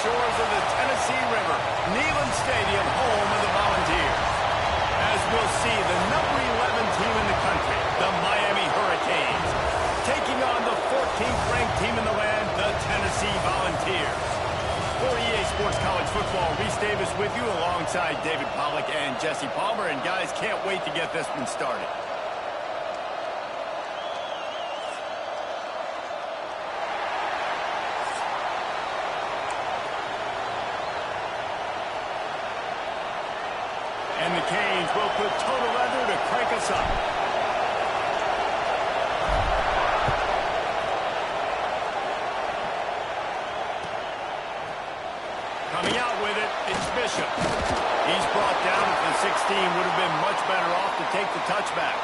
shores of the Tennessee River, Neyland Stadium, home of the Volunteers. As we'll see, the number 11 team in the country, the Miami Hurricanes, taking on the 14th ranked team in the land, the Tennessee Volunteers. For EA Sports College Football, Reese Davis with you alongside David Pollack and Jesse Palmer. And guys, can't wait to get this one started. And the Canes will put total leather to crank us up. Coming out with it, it's Bishop. He's brought down at the 16. Would have been much better off to take the touchback.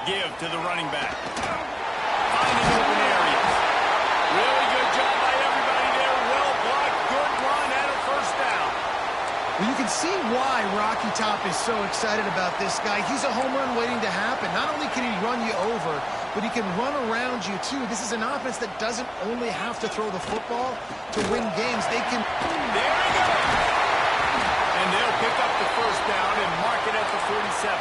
Give to the running back. Finding open areas. Really good job by everybody there. Well blocked, good run, and a first down. Well, you can see why Rocky Top is so excited about this guy. He's a home run waiting to happen. Not only can he run you over, but he can run around you, too. This is an offense that doesn't only have to throw the football to win games. They can... There he goes. And they'll pick up the first down and mark it at the 47.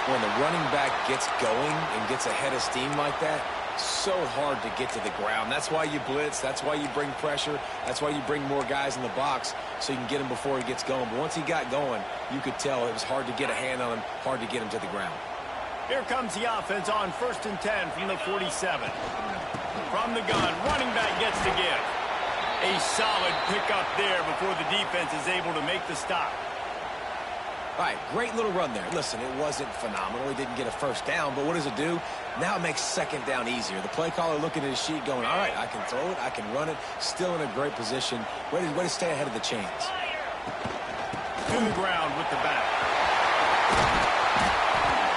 When the running back gets going and gets ahead of steam like that, so hard to get to the ground. That's why you blitz. That's why you bring pressure. That's why you bring more guys in the box so you can get him before he gets going. But once he got going, you could tell it was hard to get a hand on him, hard to get him to the ground. Here comes the offense on 1st and 10 from the 47. From the gun, running back gets to give. A solid pickup there before the defense is able to make the stop. All right, great little run there. Listen, it wasn't phenomenal. He didn't get a first down, but what does it do? Now it makes second down easier. The play caller looking at his sheet going, all right, I can throw it, I can run it, still in a great position, ready to stay ahead of the chains. To the ground with the back.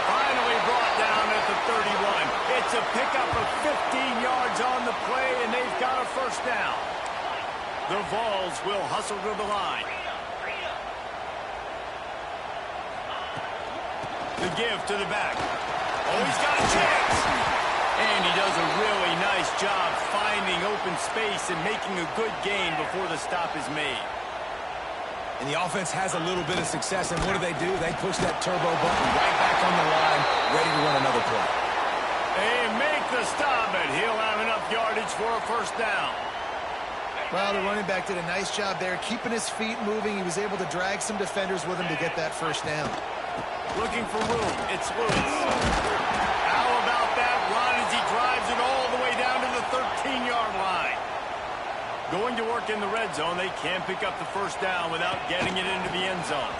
Finally brought down at the 31. It's a pickup of 15 yards on the play, and they've got a first down. The Vols will hustle to the line. The give to the back. Oh, he's got a chance. And he does a really nice job finding open space and making a good gain before the stop is made. And the offense has a little bit of success, and what do? They push that turbo button right back on the line, ready to run another play. They make the stop, and he'll have enough yardage for a first down. Well, the running back did a nice job there, keeping his feet moving. He was able to drag some defenders with him to get that first down. Looking for room. It's Lewis. How about that run as he drives it all the way down to the 13-yard line? Going to work in the red zone. They can't pick up the first down without getting it into the end zone.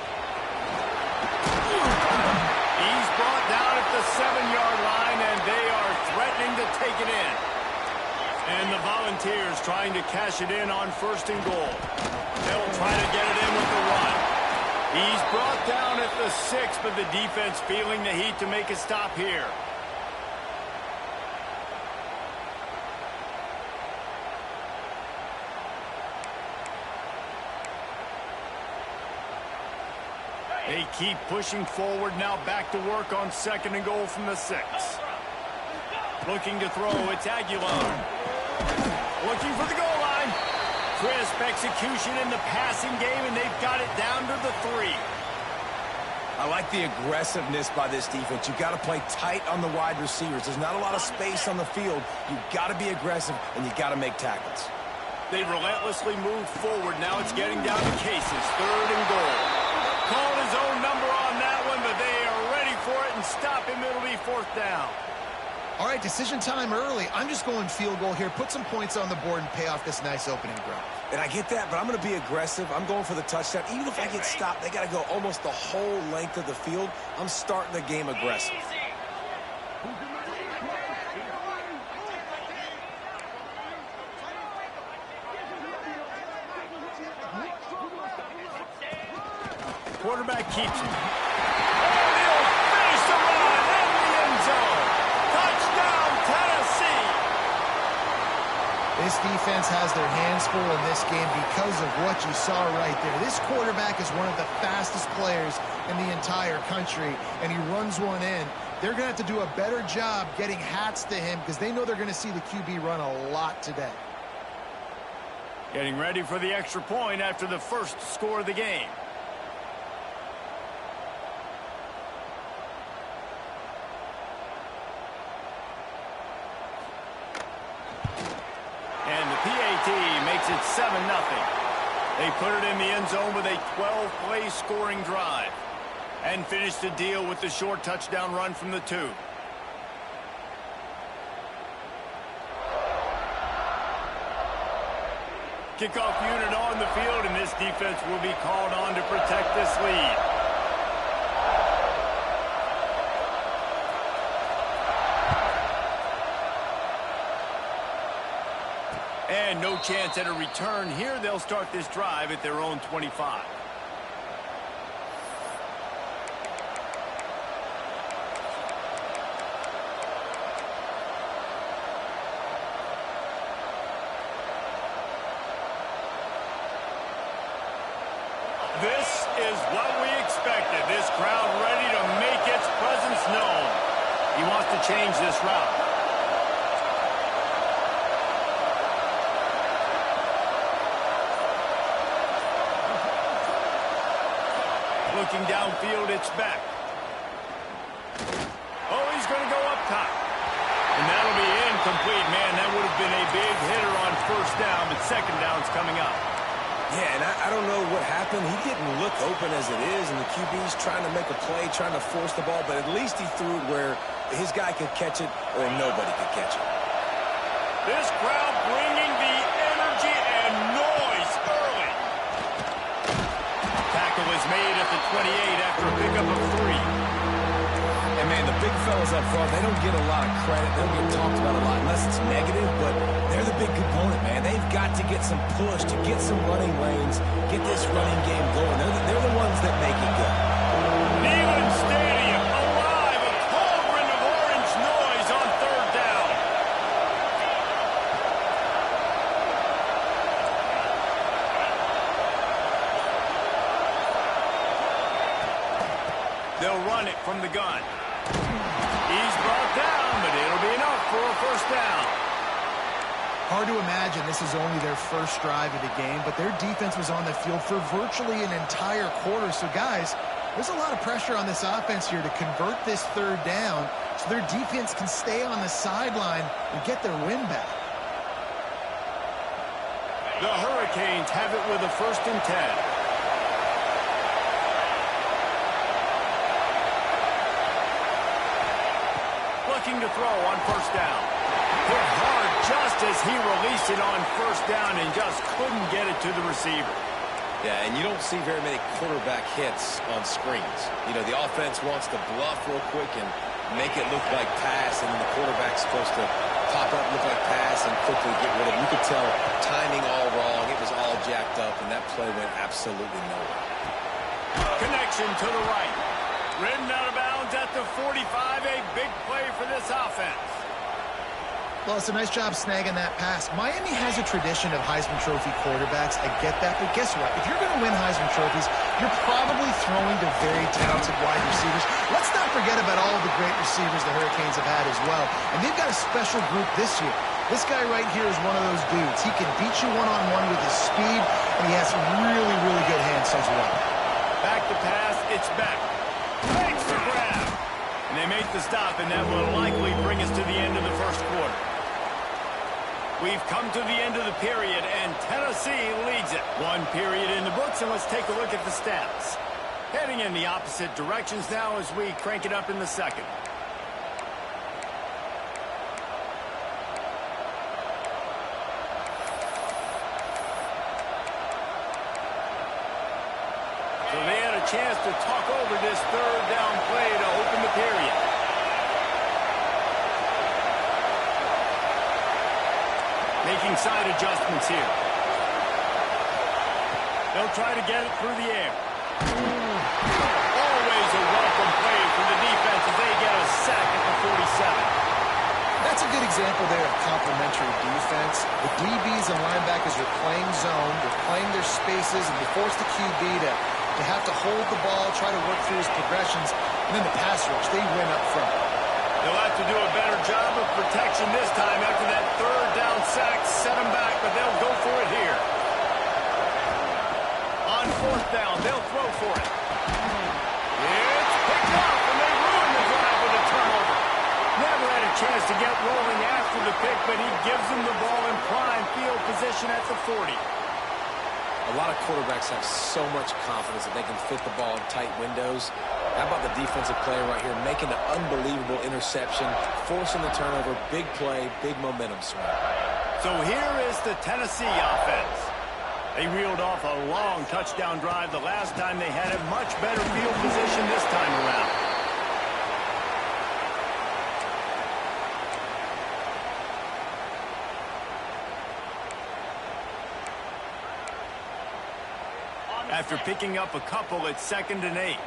He's brought down at the 7-yard line, and they are threatening to take it in. And the Volunteers trying to cash it in on 1st and goal. They'll try to get it in with the run. He's brought down at the 6, but the defense feeling the heat to make a stop here. They keep pushing forward, now back to work on 2nd and goal from the 6. Looking to throw, it's Aguilar. Looking for the goal line. Crisp execution in the passing game, and they've got it down to the 3. I like the aggressiveness by this defense. You've got to play tight on the wide receivers. There's not a lot of space on the field. You've got to be aggressive, and you've got to make tackles. They relentlessly move forward. Now it's getting down to Cases. 3rd and goal. Called his own number on that one, but they are ready for it and stop him. It'll be 4th down. All right, decision time early. I'm just going field goal here. Put some points on the board and pay off this nice opening drive. And I get that, but I'm going to be aggressive. I'm going for the touchdown. Even if I get stopped, they got to go almost the whole length of the field. I'm starting the game aggressive. Quarterback keeps it. And he'll finish the run in the end zone. This defense has their hands full in this game because of what you saw right there. This quarterback is one of the fastest players in the entire country, and he runs one in. They're going to have to do a better job getting hats to him because they know they're going to see the QB run a lot today. Getting ready for the extra point after the first score of the game. And the PAT makes it 7-0. They put it in the end zone with a 12-play scoring drive and finish the deal with the short touchdown run from the 2. Kickoff unit on the field, and this defense will be called on to protect this lead. And no chance at a return here. They'll start this drive at their own 25. This is what we expected. This crowd ready to make its presence known. He wants to change this route. Looking downfield, it's back. Oh, he's going to go up top. And that'll be incomplete. Man, that would have been a big hitter on first down, but second down's coming up. Yeah, and I don't know what happened. He didn't look open as it is, and the QB's trying to make a play, trying to force the ball, but at least he threw it where his guy could catch it or nobody could catch it. This crowd bringing the energy and noise early. Tackle is made at the 28 after a pickup of 3. And, man, the big fellas up front, they don't get a lot of credit. They don't get talked about a lot unless it's negative, but they're the big component, man. They've got to get some push, to get some running lanes, get this running game going. They're the ones that make it go. Neyland Stadium alive, a cauldron of orange noise on third down. They'll run it from the gun. He's brought down, but it'll be enough for a first down. Hard to imagine this is only their first drive of the game, but their defense was on the field for virtually an entire quarter. So, guys, there's a lot of pressure on this offense here to convert this third down so their defense can stay on the sideline and get their win back. The Hurricanes have it with a 1st and 10. Looking to throw on first down. Hit hard just as he released it on first down and just couldn't get it to the receiver. Yeah, and you don't see very many quarterback hits on screens. You know, the offense wants to bluff real quick and make it look like pass, and the quarterback's supposed to pop up, look like pass, and quickly get rid of it. You could tell timing all wrong. It was all jacked up, and that play went absolutely nowhere. Connection to the right. Ridden out of bounds at the 45. A big play for this offense. Well, it's a nice job snagging that pass. Miami has a tradition of Heisman Trophy quarterbacks. I get that, but guess what? If you're going to win Heisman Trophies, you're probably throwing to very talented wide receivers. Let's not forget about all the great receivers the Hurricanes have had as well. And they've got a special group this year. This guy right here is one of those dudes. He can beat you one-on-one with his speed, and he has really, really good hands as well. Back to pass. It's back. Thanks for grab. And they make the stop, and that will likely bring us to the end of the first quarter. We've come to the end of the period, and Tennessee leads it. 1 period in the books, and let's take a look at the stats. Heading in the opposite directions now as we crank it up in the second. So they had a chance to talk over this third down play to open the period. Making side adjustments here. They'll try to get it through the air. Always a welcome play for the defense as they get a sack at the 47. That's a good example there of complementary defense. The DBs and linebackers are playing zone, they're playing their spaces, and they force the QB to have to hold the ball, try to work through his progressions, and then the pass rush, they win up front. They'll have to do a better job of protection this time after that third down sack. Set them back, but they'll go for it here. On fourth down, they'll throw for it. It's picked off, and they ruin the drive with a turnover. Never had a chance to get rolling after the pick, but he gives them the ball in prime field position at the 40. A lot of quarterbacks have so much confidence that they can fit the ball in tight windows. How about the defensive player right here making an unbelievable interception, forcing the turnover, big play, big momentum swing. So here is the Tennessee offense. They reeled off a long touchdown drive the last time. They had a much better field position this time around. After picking up a couple, it's 2nd and 8.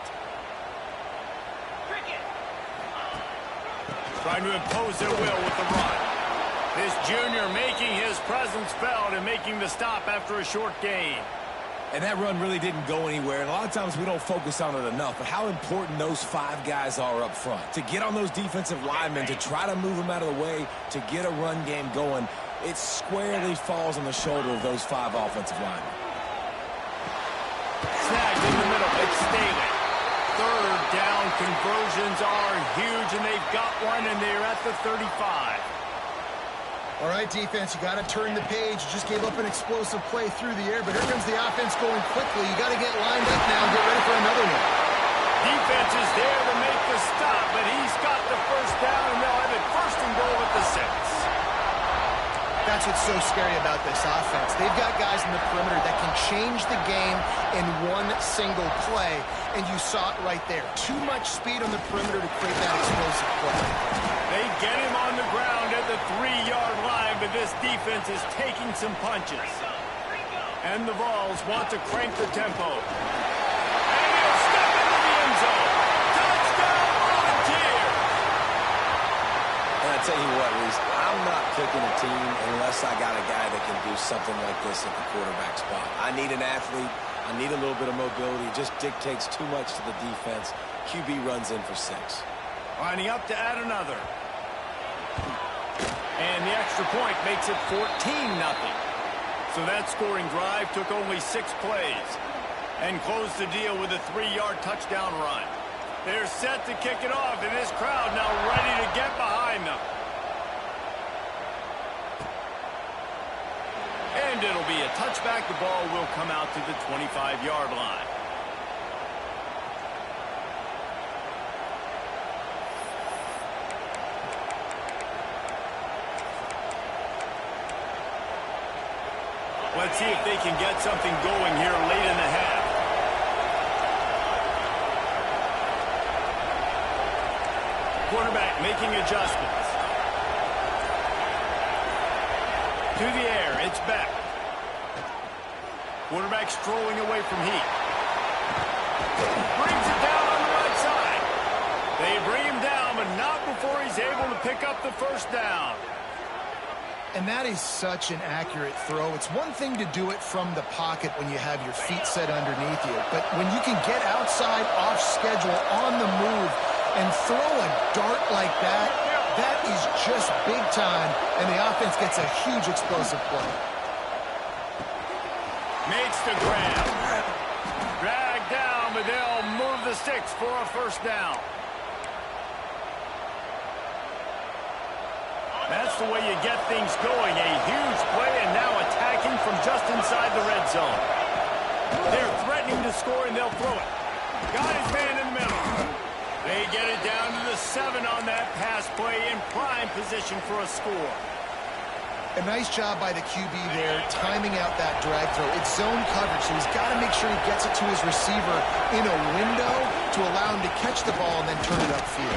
Trying to impose their will with the run. This junior making his presence felt and making the stop after a short gain. And that run really didn't go anywhere. And a lot of times we don't focus on it enough, but how important those 5 guys are up front. To get on those defensive linemen, to try to move them out of the way, to get a run game going, it squarely falls on the shoulder of those 5 offensive linemen. Snagged in the middle. It's Staley. Third down conversions are huge, and they've got one, and they're at the 35. All right, defense, you got to turn the page. You just gave up an explosive play through the air, but here comes the offense going quickly. You got to get lined up now and get ready for another one. Defense is there to make the stop, but he's got the first down, and they'll have it 1st and goal at the 6. That's what's so scary about this offense. They've got guys in the perimeter that can change the game in one single play, and you saw it right there. Too much speed on the perimeter to create that explosive play. They get him on the ground at the 3-yard line, but this defense is taking some punches. And the Vols want to crank the tempo. And he'll step into the end zone. Touchdown, Volunteers! And I tell you what, Reese, I'm not picking a team unless I got a guy that can do something like this at the quarterback spot. I need an athlete. I need a little bit of mobility. It just dictates too much to the defense. QB runs in for 6. Lining up to add another. And the extra point makes it 14-0. So that scoring drive took only 6 plays and closed the deal with a 3-yard touchdown run. They're set to kick it off, and this crowd now ready to get behind them. And it'll be a touchback. The ball will come out to the 25-yard line. Let's see if they can get something going here late in the half. Quarterback making adjustments. To the air, it's Beck. Quarterback strolling away from Heat. Brings it down on the right side. They bring him down, but not before he's able to pick up the 1st down. And that is such an accurate throw. It's one thing to do it from the pocket when you have your feet set underneath you, but when you can get outside, off schedule, on the move, and throw a dart like that, that is just big time, and the offense gets a huge explosive play. Makes the grab. Drag down, but they'll move the sticks for a 1st down. That's the way you get things going. A huge play, and now attacking from just inside the red zone. They're threatening to score, and they'll throw it. Got his man in the middle. They get it down to the 7 on that pass play, in prime position for a score. A nice job by the QB there, timing out that drag throw. It's zone coverage, so he's got to make sure he gets it to his receiver in a window to allow him to catch the ball and then turn it upfield.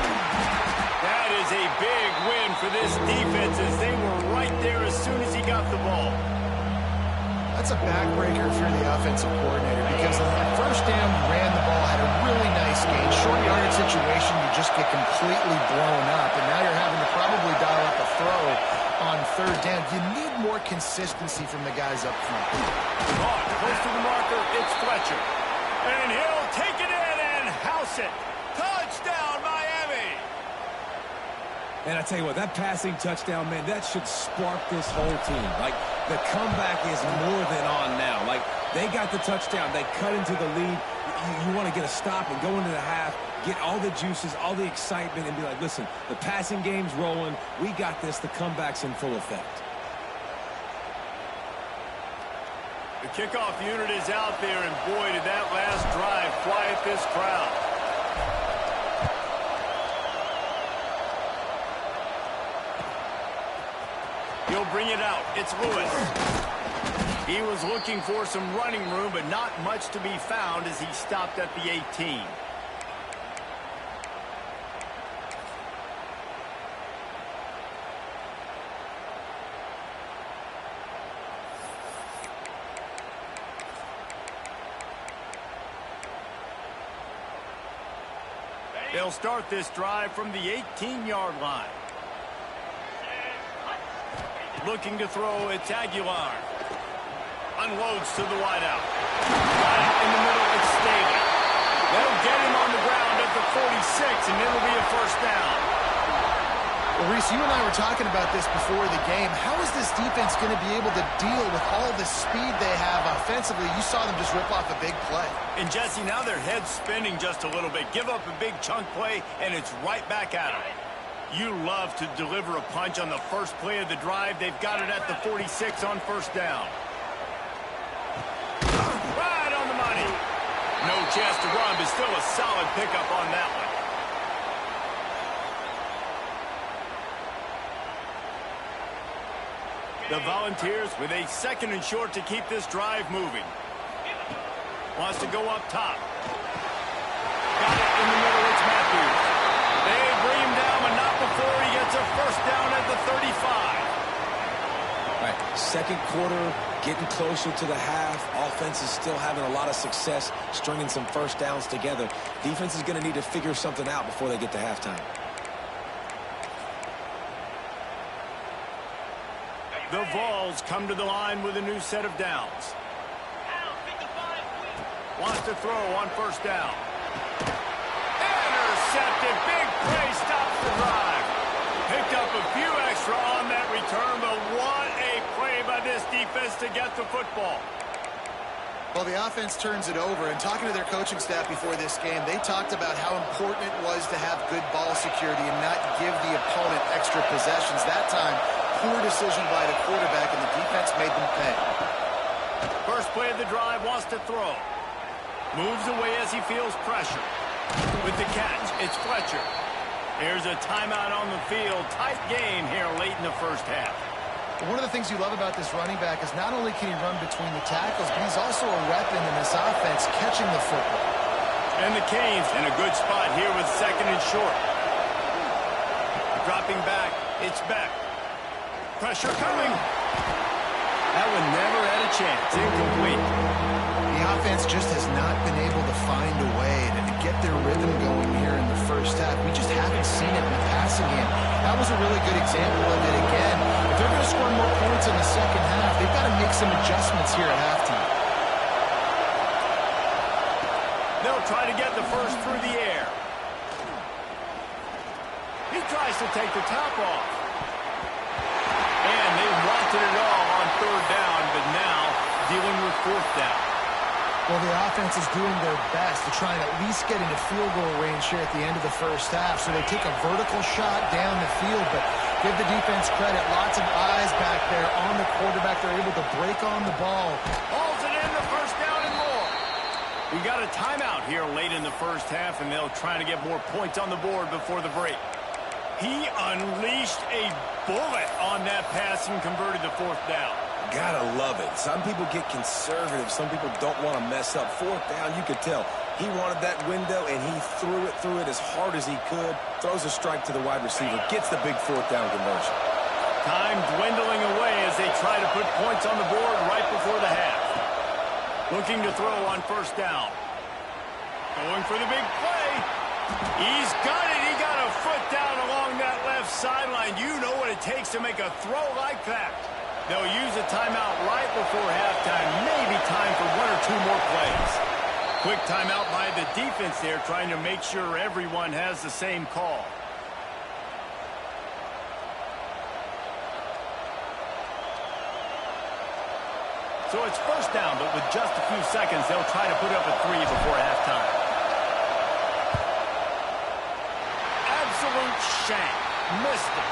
That is a big win for this defense, as they were right there as soon as he got the ball. That's a backbreaker if you're the offensive coordinator, because on that 1st down, you ran the ball, had a really nice gain. Short yardage situation, you just get completely blown up, and now you're having to probably dial up a throw on third down. You need more consistency from the guys up front. Caught close to the marker, it's Fletcher. And he'll take it in and house it. Touchdown, Miami! And I tell you what, that passing touchdown, man, that should spark this whole team. Like, the comeback is more than on now. Like, they got the touchdown. They cut into the lead. You want to get a stop and go into the half, get all the juices, all the excitement, and be like, listen, the passing game's rolling. We got this. The comeback's in full effect. The kickoff unit is out there, and boy, did that last drive quiet this crowd. He'll bring it out. It's Lewis. He was looking for some running room, but not much to be found as he stopped at the 18. They'll start this drive from the 18-yard line. Looking to throw, it's Aguilar. Unloads to the wideout. Got it in the middle, it's Staley. They'll get him on the ground at the 46, and it'll be a first down. Well, Reese, you and I were talking about this before the game. How is this defense going to be able to deal with all the speed they have offensively? You saw them just rip off a big play. And, Jesse, now their head's spinning just a little bit. Give up a big chunk play, and it's right back at them. You love to deliver a punch on the first play of the drive. They've got it at the 46 on first down. Right on the money. No chance to run, but still a solid pickup on that one. The Volunteers with a second and short to keep this drive moving. Wants to go up top. Got it in the middle, it's Matthews. They bring him down, but not before he gets a first down at the 35. All right, second quarter, getting closer to the half. Offense is still having a lot of success stringing some first downs together. Defense is going to need to figure something out before they get to halftime. The Vols come to the line with a new set of downs. Wants to throw on first down. Intercepted. Big play stops the drive. Picked up a few extra on that return, but what a play by this defense to get the football. Well, the offense turns it over, and talking to their coaching staff before this game, they talked about how important it was to have good ball security and not give the opponent extra possessions. That time, poor decision by the quarterback, and the defense made them pay. First play of the drive, wants to throw. Moves away as he feels pressure. With the catch, it's Fletcher. There's a timeout on the field. Tight game here late in the first half. One of the things you love about this running back is not only can he run between the tackles, but he's also a weapon in this offense catching the football. And the Canes in a good spot here with second and short. Dropping back, it's Beck. Pressure coming. That one never had a chance. Incomplete. The offense just has not been able to find a way to get their rhythm going here in the first half. We just haven't seen it in the passing game. That was a really good example of it again. If they're going to score more points in the second half, they've got to make some adjustments here at halftime. They'll try to get the first through the air. He tries to take the top off. And they wanted it all on third down, but now dealing with fourth down. Well, the offense is doing their best to try and at least get into field goal range here at the end of the first half. So they take a vertical shot down the field, but give the defense credit. Lots of eyes back there on the quarterback. They're able to break on the ball. Hauls it in, the first down and more. We got a timeout here late in the first half, and they'll try to get more points on the board before the break. He unleashed a bullet on that pass and converted the fourth down. Gotta love it. Some people get conservative. Some people don't want to mess up. Fourth down, you could tell. He wanted that window, and he threw it as hard as he could. Throws a strike to the wide receiver. Gets the big fourth down conversion. Time dwindling away as they try to put points on the board right before the half. Looking to throw on first down. Going for the big play. He's got it. He got a foot down along that left sideline, you know what it takes to make a throw like that. They'll use a timeout right before halftime. Maybe time for one or two more plays. Quick timeout by the defense there, trying to make sure everyone has the same call. So it's first down, but with just a few seconds, they'll try to put up a three before halftime. Absolute shank. Missed it.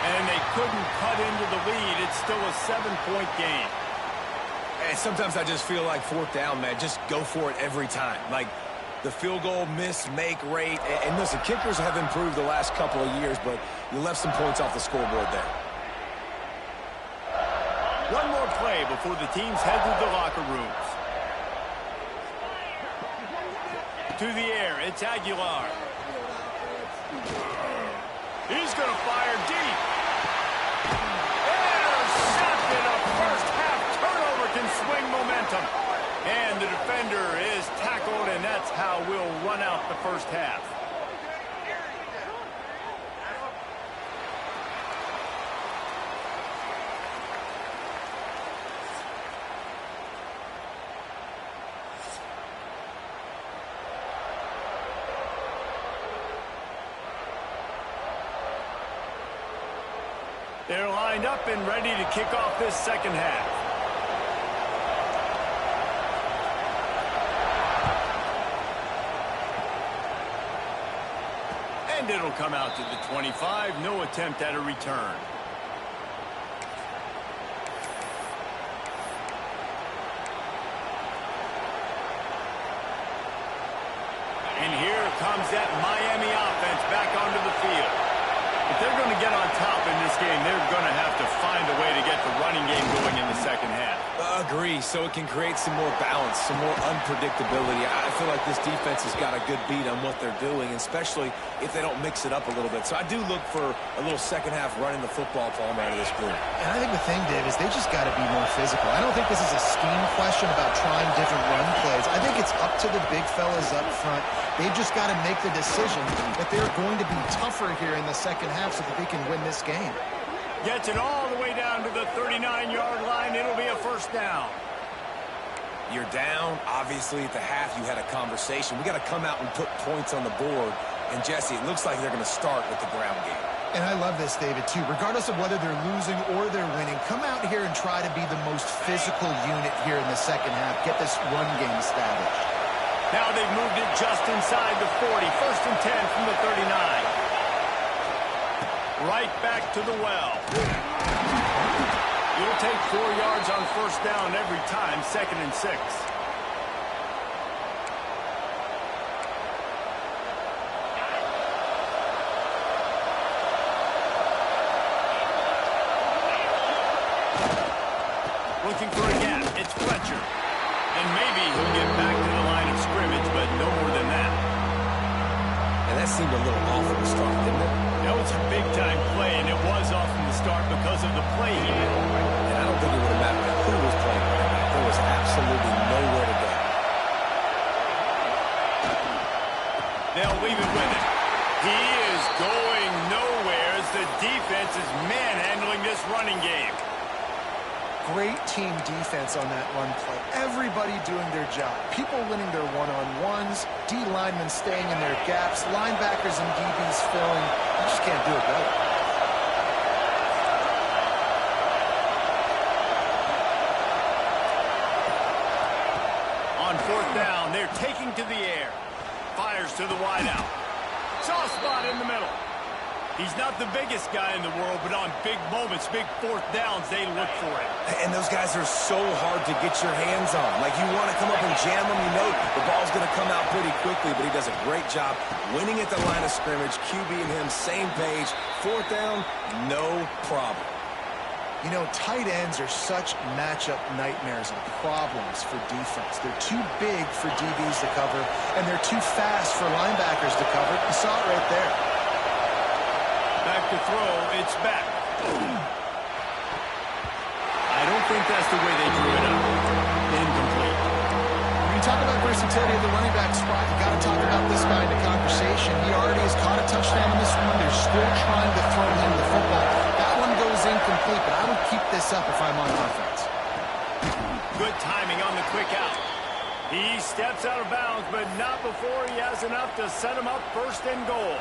And they couldn't cut into the lead. It's still a 7-point game. And sometimes I just feel like fourth down, man. Just go for it every time. Like the field goal miss-make rate. And listen, kickers have improved the last couple of years, but you left some points off the scoreboard there. One more play before the teams head to the locker rooms. To the air, it's Aguilar. He's going to fire deep. Intercepted. A first-half turnover can swing momentum. And the defender is tackled, and that's how we'll run out the first half. They're lined up and ready to kick off this second half. And it'll come out to the 25. No attempt at a return. And here comes that Miami offense back onto the field. If they're going to get on top in this game, they're going to have to find a way to get the running game going in the second half. Agree, so it can create some more balance, some more unpredictability. I feel like this defense has got a good beat on what they're doing, especially if they don't mix it up a little bit. So I do look for a little second half running the football from out of this group. And I think the thing, Dave, is they just got to be more physical. I don't think this is a scheme question about trying different run plays. I think it's up to the big fellas up front. They've just got to make the decision that they're going to be tougher here in the second half so that they can win this game. Gets it all the way down to the 39-yard line. It'll be a first down. You're down. Obviously, at the half, you had a conversation. We got to come out and put points on the board. And, Jesse, it looks like they're going to start with the ground game. And I love this, David, too. Regardless of whether they're losing or they're winning, come out here and try to be the most physical unit here in the second half. Get this run game established. Now they've moved it just inside the 40. First and 10 from the 39. Right back to the well. You'll take 4 yards on first down every time, 2nd and 6. Looking for a gap. It's Fletcher. And maybe he'll get back to the line of scrimmage, but no more than that. And that seemed a little off from the start, didn't it? That was a big-time play, and it was off from the start because of the play he made. And I don't think it would have mattered who was playing right now. There was absolutely nowhere to go. They'll leave it with him. He is going nowhere as the defense is manhandling this running game. Great team defense on that run play. Everybody doing their job. People winning their one-on-ones, D linemen staying in their gaps, linebackers and DBs filling. You just can't do it better. On fourth down, they're taking to the air. Fires to the wideout. Soft spot in the middle. He's not the biggest guy in the world, but on big moments, big fourth downs, they look for it. And those guys are so hard to get your hands on. Like, you want to come up and jam them, you know the ball's going to come out pretty quickly, but he does a great job winning at the line of scrimmage. QB and him, same page. Fourth down, no problem. You know, tight ends are such matchup nightmares and problems for defense. They're too big for DBs to cover, and they're too fast for linebackers to cover. You saw it right there. Back to throw, it's back. I don't think that's the way they drew it up. Incomplete. When you talk about versatility of the running back spot, you got to talk about this guy in the conversation. He already has caught a touchdown in this one. They're still trying to throw him keep this up if I'm on offense. Good timing on the quick out. He steps out of bounds, but not before he has enough to set him up first and goal.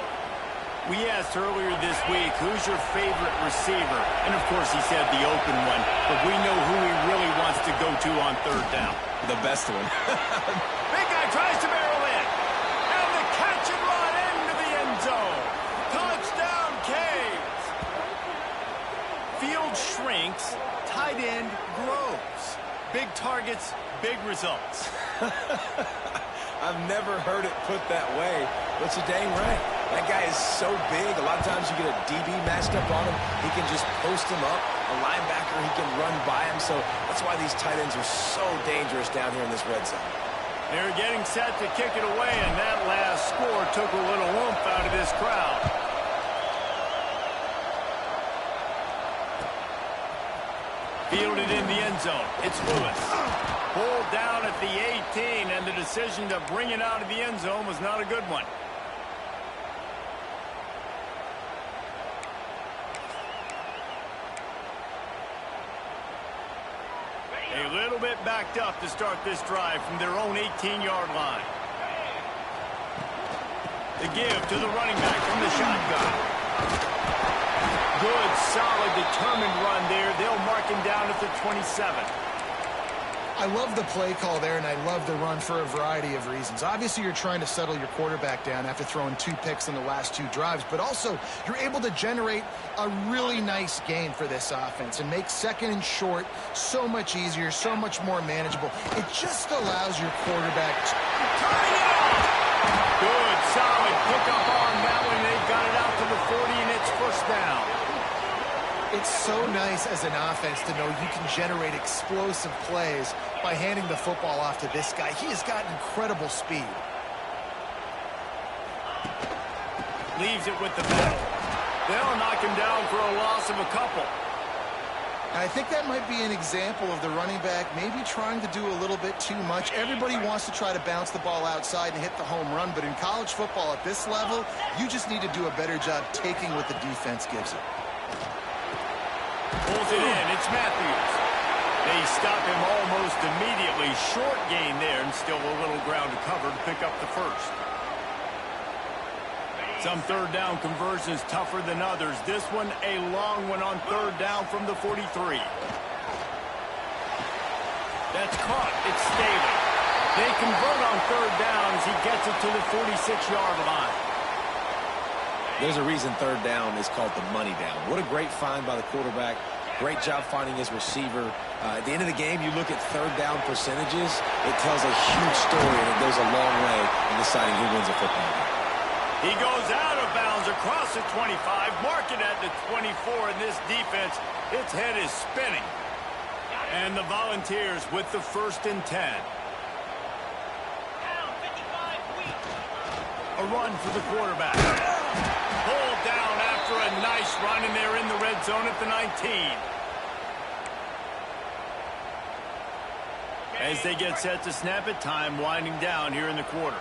We asked earlier this week, who's your favorite receiver? And, of course, he said the open one, but we know who he really wants to go to on third down. The best one. Big guy tries to barrel in. And the catch and run into the end zone. Touchdown, Caves. Field shrinks, tight end grows. Big targets, big results. I've never heard it put that way, but you're dang right. That guy is so big. A lot of times you get a DB matched up on him. He can just post him up. A linebacker, he can run by him. So that's why these tight ends are so dangerous down here in this red zone. They're getting set to kick it away, and that last score took a little oomph out of this crowd. Fielded in the end zone. It's Lewis. Pulled down at the 18, and the decision to bring it out of the end zone was not a good one. A little bit backed up to start this drive from their own 18-yard line. The give to the running back from the shotgun. Good, solid, determined run there. They'll mark him down at the 27. I love the play call there, and I love the run for a variety of reasons. Obviously, you're trying to settle your quarterback down after throwing 2 picks in the last 2 drives, but also you're able to generate a really nice gain for this offense and make second and short so much easier, so much more manageable. It just allows your quarterback to... Turning it off! Good, solid pickup on that one. They've got it out to the 40, and it's first down. It's so nice as an offense to know you can generate explosive plays by handing the football off to this guy. He has got incredible speed. Leaves it with the back. They'll knock him down for a loss of a couple. And I think that might be an example of the running back maybe trying to do a little bit too much. Everybody wants to try to bounce the ball outside and hit the home run, but in college football at this level, you just need to do a better job taking what the defense gives you. Pulls it in. It's Matthews. They stop him almost immediately. Short gain there, and still a little ground to cover to pick up the first. Some third down conversions tougher than others. This one a long one on third down from the 43. That's caught. It's Staley. They convert on third down as he gets it to the 46-yard line. There's a reason third down is called the money down. What a great find by the quarterback. Great job finding his receiver. At the end of the game, you look at third down percentages. It tells a huge story, and it goes a long way in deciding who wins a football game. He goes out of bounds across the 25, marking at the 24, and this defense, its head is spinning. And the Volunteers with the 1st and 10. A run for the quarterback. Pulled down after a nice run, and they're in the red zone at the 19. As they get set to snap it, time winding down here in the quarter.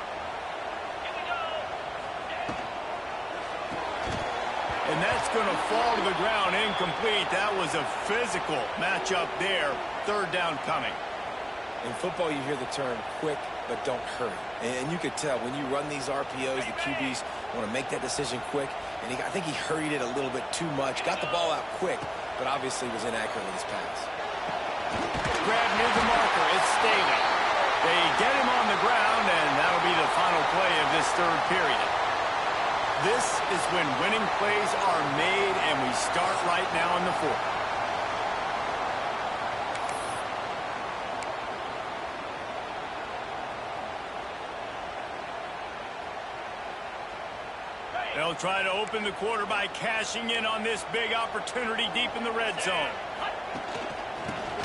And that's going to fall to the ground incomplete. That was a physical matchup there. Third down coming. In football, you hear the term quick, but don't hurry. And you could tell when you run these RPOs, the QBs want to make that decision quick. And I think he hurried it a little bit too much. Got the ball out quick, but obviously was inaccurate in his pass. Grab near the marker. It's Staley. They get him on the ground, and that'll be the final play of this third period. This is when winning plays are made, and we start right now in the fourth. They'll try to open the quarter by cashing in on this big opportunity deep in the red zone.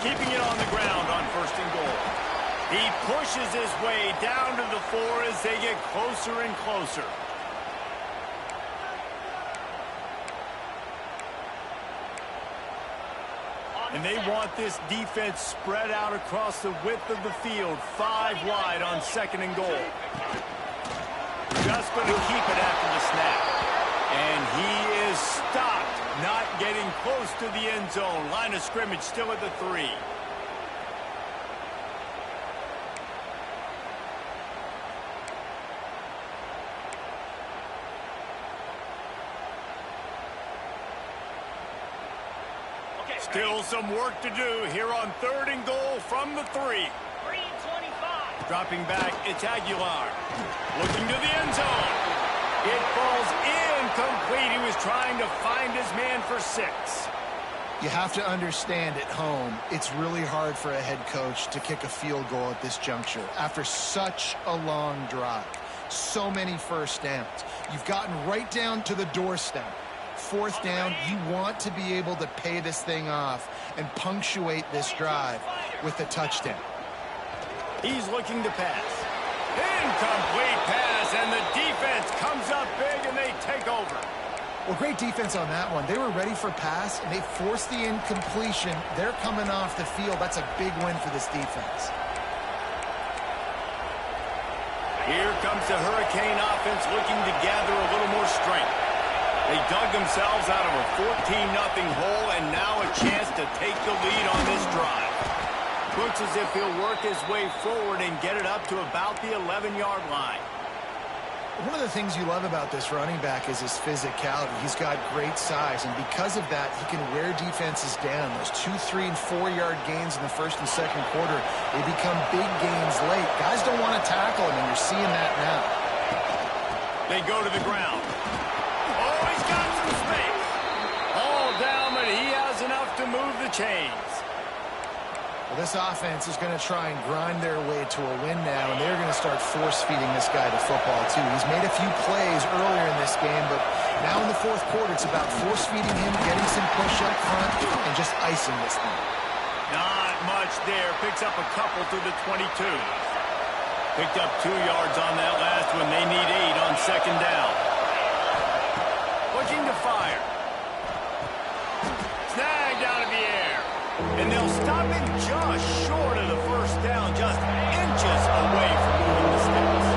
Keeping it on the ground on 1st and goal. He pushes his way down to the 4 as they get closer and closer. And they want this defense spread out across the width of the field, 5 wide on 2nd and goal. Just going to keep it after the snap. And he is stopped. Not getting close to the end zone. Line of scrimmage still at the 3. Still some work to do here on 3rd and goal from the 3. 3:25. Dropping back, it's Aguilar. Looking to the end zone. It falls incomplete. He was trying to find his man for 6. You have to understand at home, it's really hard for a head coach to kick a field goal at this juncture after such a long drive. So many first downs. You've gotten right down to the doorstep. 4th down, you want to be able to pay this thing off and punctuate this drive with a touchdown. He's looking to pass. Incomplete pass, and the defense comes up big, and they take over. Well, great defense on that one. They were ready for pass, and they forced the incompletion. They're coming off the field. That's a big win for this defense. Here comes the Hurricane offense looking to gather a little more strength. They dug themselves out of a 14-0 hole, and now a chance to take the lead on this drive. Looks as if he'll work his way forward and get it up to about the 11-yard line. One of the things you love about this running back is his physicality. He's got great size, and because of that, he can wear defenses down. Those 2-, 3-, and 4-yard gains in the 1st and 2nd quarter, they become big gains late. Guys don't want to tackle him, and you're seeing that now. They go to the ground. Oh, he's got some space. All down, but he has enough to move the chains. Well, this offense is going to try and grind their way to a win now, and they're going to start force-feeding this guy to football, too. He's made a few plays earlier in this game, but now in the 4th quarter, it's about force-feeding him, getting some push up front, and just icing this thing. Not much there. Picks up a couple to the 22. Picked up 2 yards on that last one. They need 8 on 2nd down. Looking to fire. Snagged out of the air. And they'll stop him just short of the 1st down, just inches away from moving the sticks.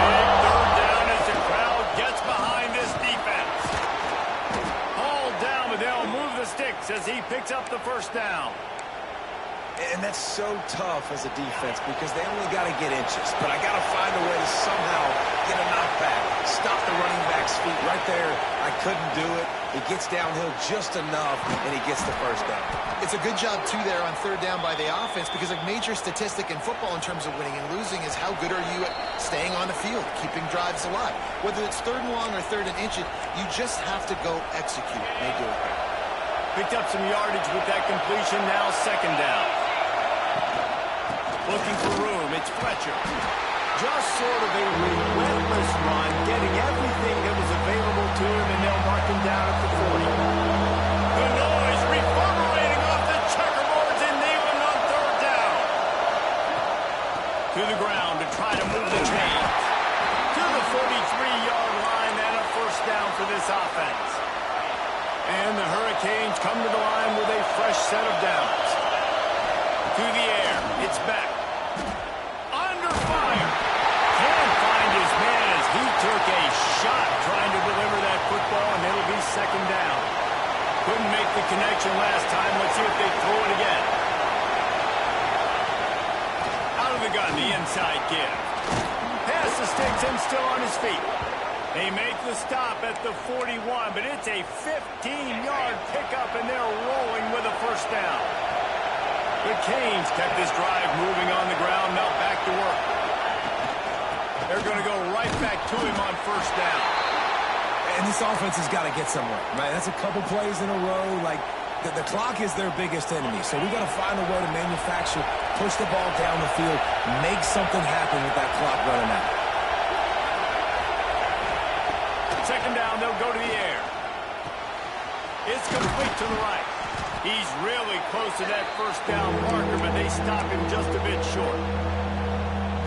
Big 3rd down as the crowd gets behind this defense. Hauled down, but they'll move the sticks as he picks up the 1st down. And that's so tough as a defense because they only got to get inches. But I got to find a way to somehow get a knockback, stop the running back's feet right there. I couldn't do it. He gets downhill just enough, and he gets the 1st down. It's a good job, too, there on 3rd down by the offense because a major statistic in football in terms of winning and losing is how good are you at staying on the field, keeping drives alive. Whether it's 3rd and long or 3rd and inches, you just have to go execute. They do it. Picked up some yardage with that completion. Now 2nd down. Looking for room, it's Fletcher. Just sort of a relentless run, getting everything that was available to him, and they'll mark him down at the 40. The noise reverberating off the checkerboards in Neyland on 3rd down. To the ground to try to move the chains. To the 43-yard line, and a 1st down for this offense. And the Hurricanes come to the line with a fresh set of downs. To the air, it's back. Under fire. Can't find his man as he took a shot trying to deliver that football, and it'll be 2nd down. Couldn't make the connection last time. Let's see if they throw it again. Out of the gun, the inside give. Pass the sticks and still on his feet. They make the stop at the 41, but it's a 15-yard pickup, and they're rolling with a 1st down. The Canes kept this drive moving on the ground. Now back to work. They're going to go right back to him on 1st down. And this offense has got to get somewhere, right? That's a couple plays in a row. Like, the clock is their biggest enemy. So we got to find a way to manufacture, push the ball down the field, make something happen with that clock running out. 2nd down, they'll go to the air. It's complete to the right. He's really close to that 1st down marker, but they stop him just a bit short.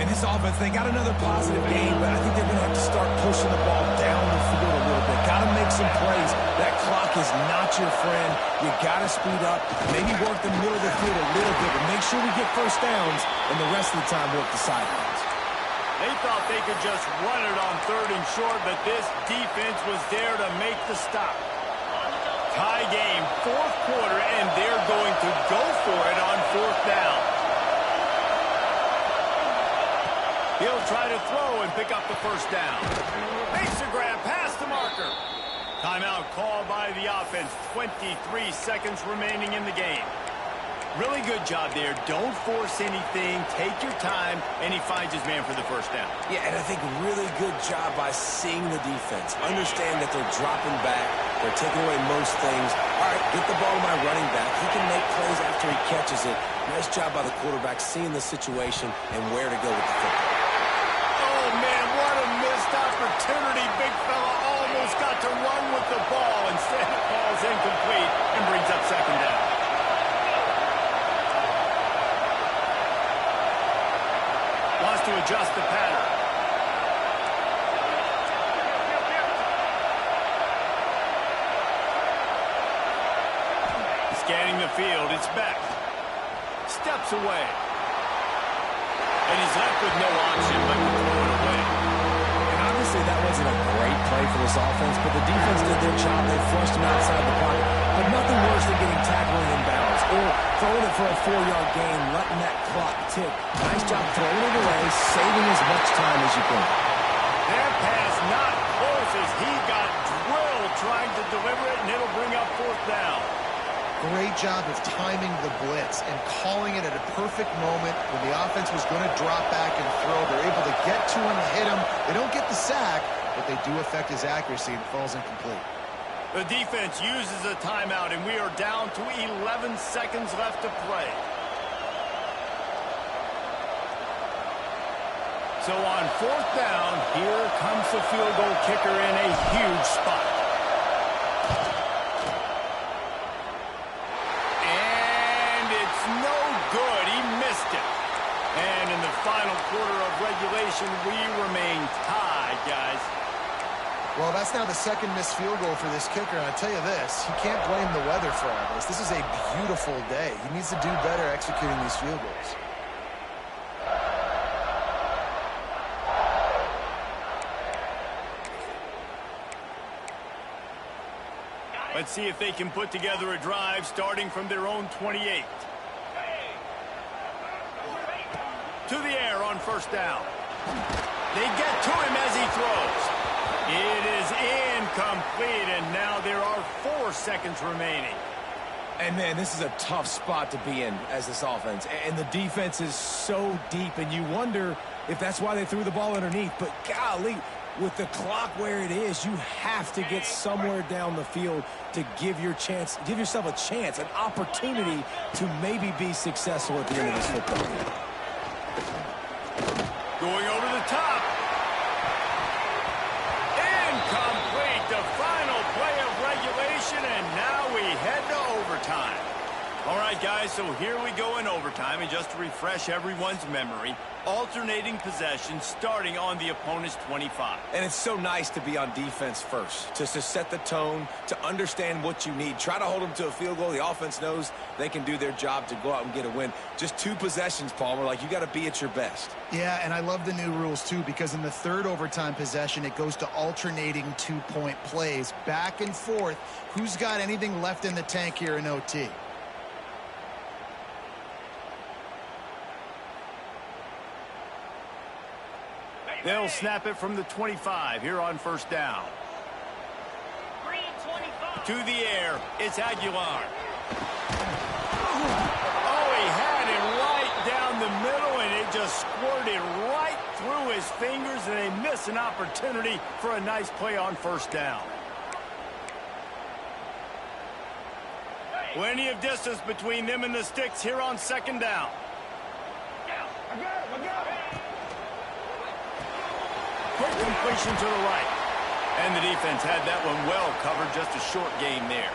And this offense, they got another positive game, but I think they're going to have to start pushing the ball down the field a little bit. Got to make some plays. That clock is not your friend. You got to speed up, maybe work the middle of the field a little bit, but make sure we get 1st downs, and the rest of the time work the sidelines. They thought they could just run it on 3rd and short, but this defense was there to make the stop. Tie game, fourth quarter, and they're going to go for it on fourth down. He'll try to throw and pick up the first down. Makes the grab past the marker. Timeout called by the offense. 23 seconds remaining in the game. Really good job there. Don't force anything. Take your time, and he finds his man for the first down. Yeah, and I think really good job by seeing the defense. Understand that they're dropping back. They're taking away most things. All right, get the ball to my running back. He can make plays after he catches it. Nice job by the quarterback seeing the situation and where to go with the football. Oh, man, what a missed opportunity. Big fella almost got to run with the ball. Instead, it falls incomplete and brings up second down. Wants to adjust the pattern. Scanning the field, it's Beck. Steps away. And he's left with no option but to throw it away. And obviously that wasn't a great play for this offense, but the defense did their job. They flushed him outside the pocket. But nothing worse than getting tackled in bounds or throwing it for a 4-yard gain, letting that clock tick. Nice job throwing it away, saving as much time as you can. That pass not close as he got drilled trying to deliver it, and it'll bring up fourth down. Great job of timing the blitz and calling it at a perfect moment when the offense was going to drop back and throw. They're able to get to him and hit him. They don't get the sack, but they do affect his accuracy and falls incomplete. The defense uses a timeout, and we are down to 11 seconds left to play. So on fourth down, here comes the field goal kicker in a huge spot. And it's no good. He missed it. And in the final quarter of regulation, we remain tied, guys. Well, that's now the second missed field goal for this kicker, and I tell you this, he can't blame the weather for all this. This is a beautiful day. He needs to do better executing these field goals. Let's see if they can put together a drive starting from their own 28. To the air on first down. They get to him as he throws. It is incomplete, and now there are 4 seconds remaining. And, man, this is a tough spot to be in as this offense. And the defense is so deep, and you wonder if that's why they threw the ball underneath. But, golly, with the clock where it is, you have to get somewhere down the field to give yourself a chance, an opportunity to maybe be successful at the end of this football game. Going over the top. Incomplete, the final play of regulation, and now we head to overtime. All right, guys, so here we go in overtime, and just to refresh everyone's memory, alternating possession starting on the opponent's 25. And it's so nice to be on defense first, just to set the tone, to understand what you need. Try to hold them to a field goal. The offense knows they can do their job to go out and get a win. Just 2 possessions, Palmer. Like, you got to be at your best. Yeah, and I love the new rules, too, because in the third overtime possession, it goes to alternating 2-point plays. Back and forth. Who's got anything left in the tank here in OT? They'll snap it from the 25 here on first down. 3 and 25. To the air, it's Aguilar. Oh, he had it right down the middle, and it just squirted right through his fingers, and they miss an opportunity for a nice play on first down. Plenty of distance between them and the sticks here on second down. I got it. Quick completion to the right. And the defense had that one well covered, just a short gain there.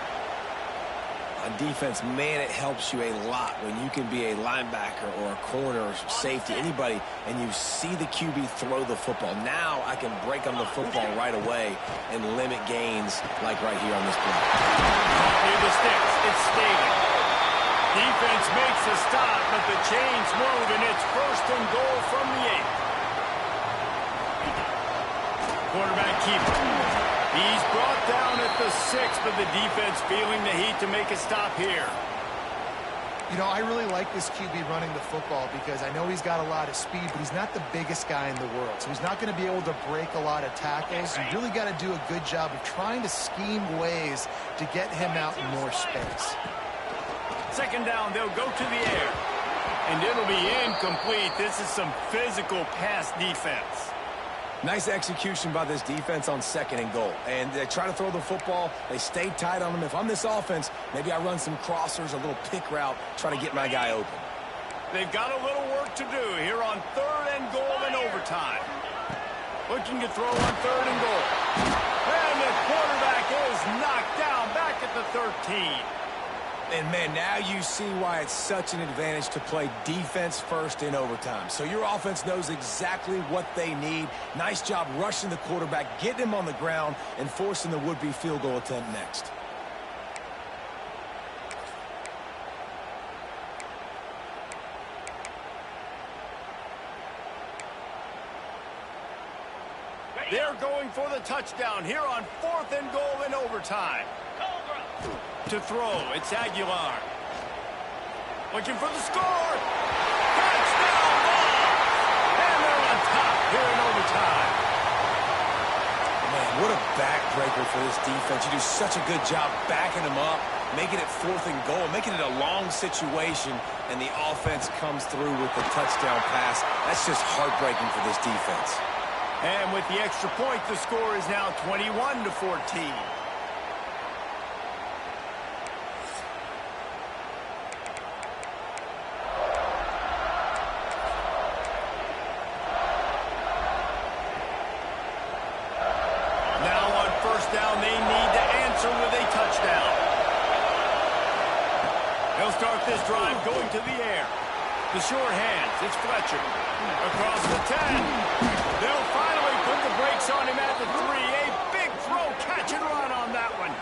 On defense, man, it helps you a lot when you can be a linebacker or a corner or safety, anybody, and you see the QB throw the football. Now I can break on the football right away and limit gains like right here on this play. Near the sticks, it's Staley. Defense makes a stop, but the chains move, and it's first and goal from the 8. Quarterback keeper. He's brought down at the the 6th, but the defense feeling the heat to make a stop here. You know, I really like this QB running the football because I know he's got a lot of speed, but he's not the biggest guy in the world. So he's not going to be able to break a lot of tackles. You really got to do a good job of trying to scheme ways to get him out in more space. 2nd down, they'll go to the air. And it'll be incomplete. This is some physical pass defense. Nice execution by this defense on 2nd and goal. And they try to throw the football. They stay tight on them. If I'm this offense, maybe I run some crossers, a little pick route, try to get my guy open. They've got a little work to do here on 3rd and goal in overtime. Looking to throw on 3rd and goal. And the quarterback is knocked down back at the 13. And, man, now you see why it's such an advantage to play defense first in overtime. So your offense knows exactly what they need. Nice job rushing the quarterback, getting him on the ground, and forcing the would-be field goal attempt next. They're going for the touchdown here on 4th and goal in overtime. To throw, it's Aguilar. Looking for the score. Touchdown ball. And they're on top here in overtime. Man, what a backbreaker for this defense. You do such a good job backing them up, making it 4th and goal, making it a long situation, and the offense comes through with the touchdown pass. That's just heartbreaking for this defense. And with the extra point, the score is now 21-14. Down, they need to answer with a touchdown. They'll start this drive going to the air. The short hands, it's Fletcher. Across the 10. They'll finally put the brakes on him at the 3. A big throw, catch and run on that one.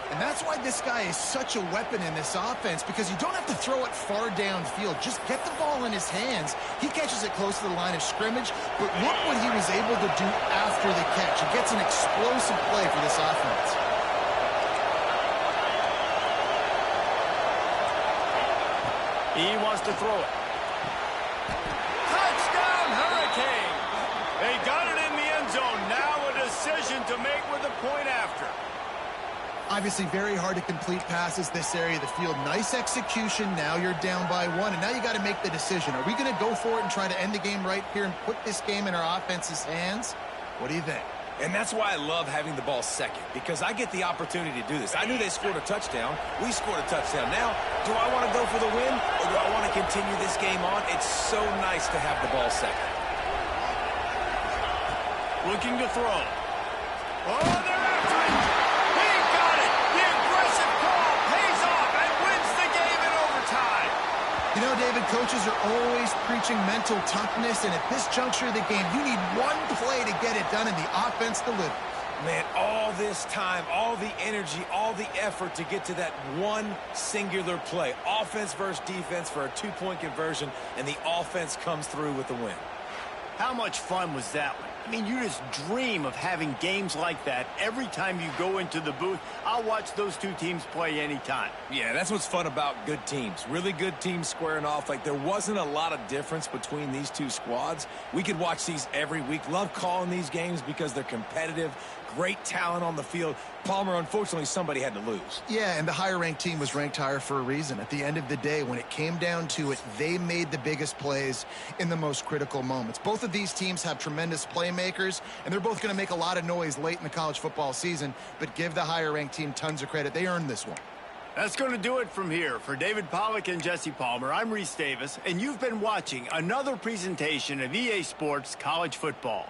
And that's why this guy is such a weapon in this offense, because you don't have to throw it far downfield. Just get the ball in his hands. He catches it close to the line of scrimmage, but look what he was able to do after the catch. He gets an explosive play for this offense. He wants to throw it. Touchdown, Hurricane! They got it in the end zone. Now a decision to make with the point after. Obviously very hard to complete passes this area of the field. Nice execution. Now you're down by 1, and now you got to make the decision. Are we going to go for it and try to end the game right here and put this game in our offense's hands? What do you think? And that's why I love having the ball 2nd, because I get the opportunity to do this. I knew they scored a touchdown. We scored a touchdown. Now, do I want to go for the win, or do I want to continue this game on? It's so nice to have the ball 2nd. Looking to throw. Oh, they're after it. He got it. The aggressive call pays off and wins the game in overtime. You know, David, coaches are always preaching mental toughness, and at this juncture of the game, you need one play to get it done, and the offense delivers. Man, all this time, all the energy, all the effort to get to that one singular play. Offense versus defense for a 2-point conversion, and the offense comes through with the win. How much fun was that one? I mean, you just dream of having games like that every time you go into the booth. I'll watch those two teams play anytime. Yeah, that's what's fun about good teams. Really good teams squaring off. Like, there wasn't a lot of difference between these two squads. We could watch these every week. Love calling these games because they're competitive. Great talent on the field. Palmer, unfortunately, somebody had to lose. Yeah, and the higher-ranked team was ranked higher for a reason. At the end of the day, when it came down to it, they made the biggest plays in the most critical moments. Both of these teams have tremendous playmakers, and they're both going to make a lot of noise late in the college football season, but give the higher-ranked team tons of credit. They earned this one. That's going to do it from here. For David Pollack and Jesse Palmer, I'm Reese Davis, and you've been watching another presentation of EA Sports College Football.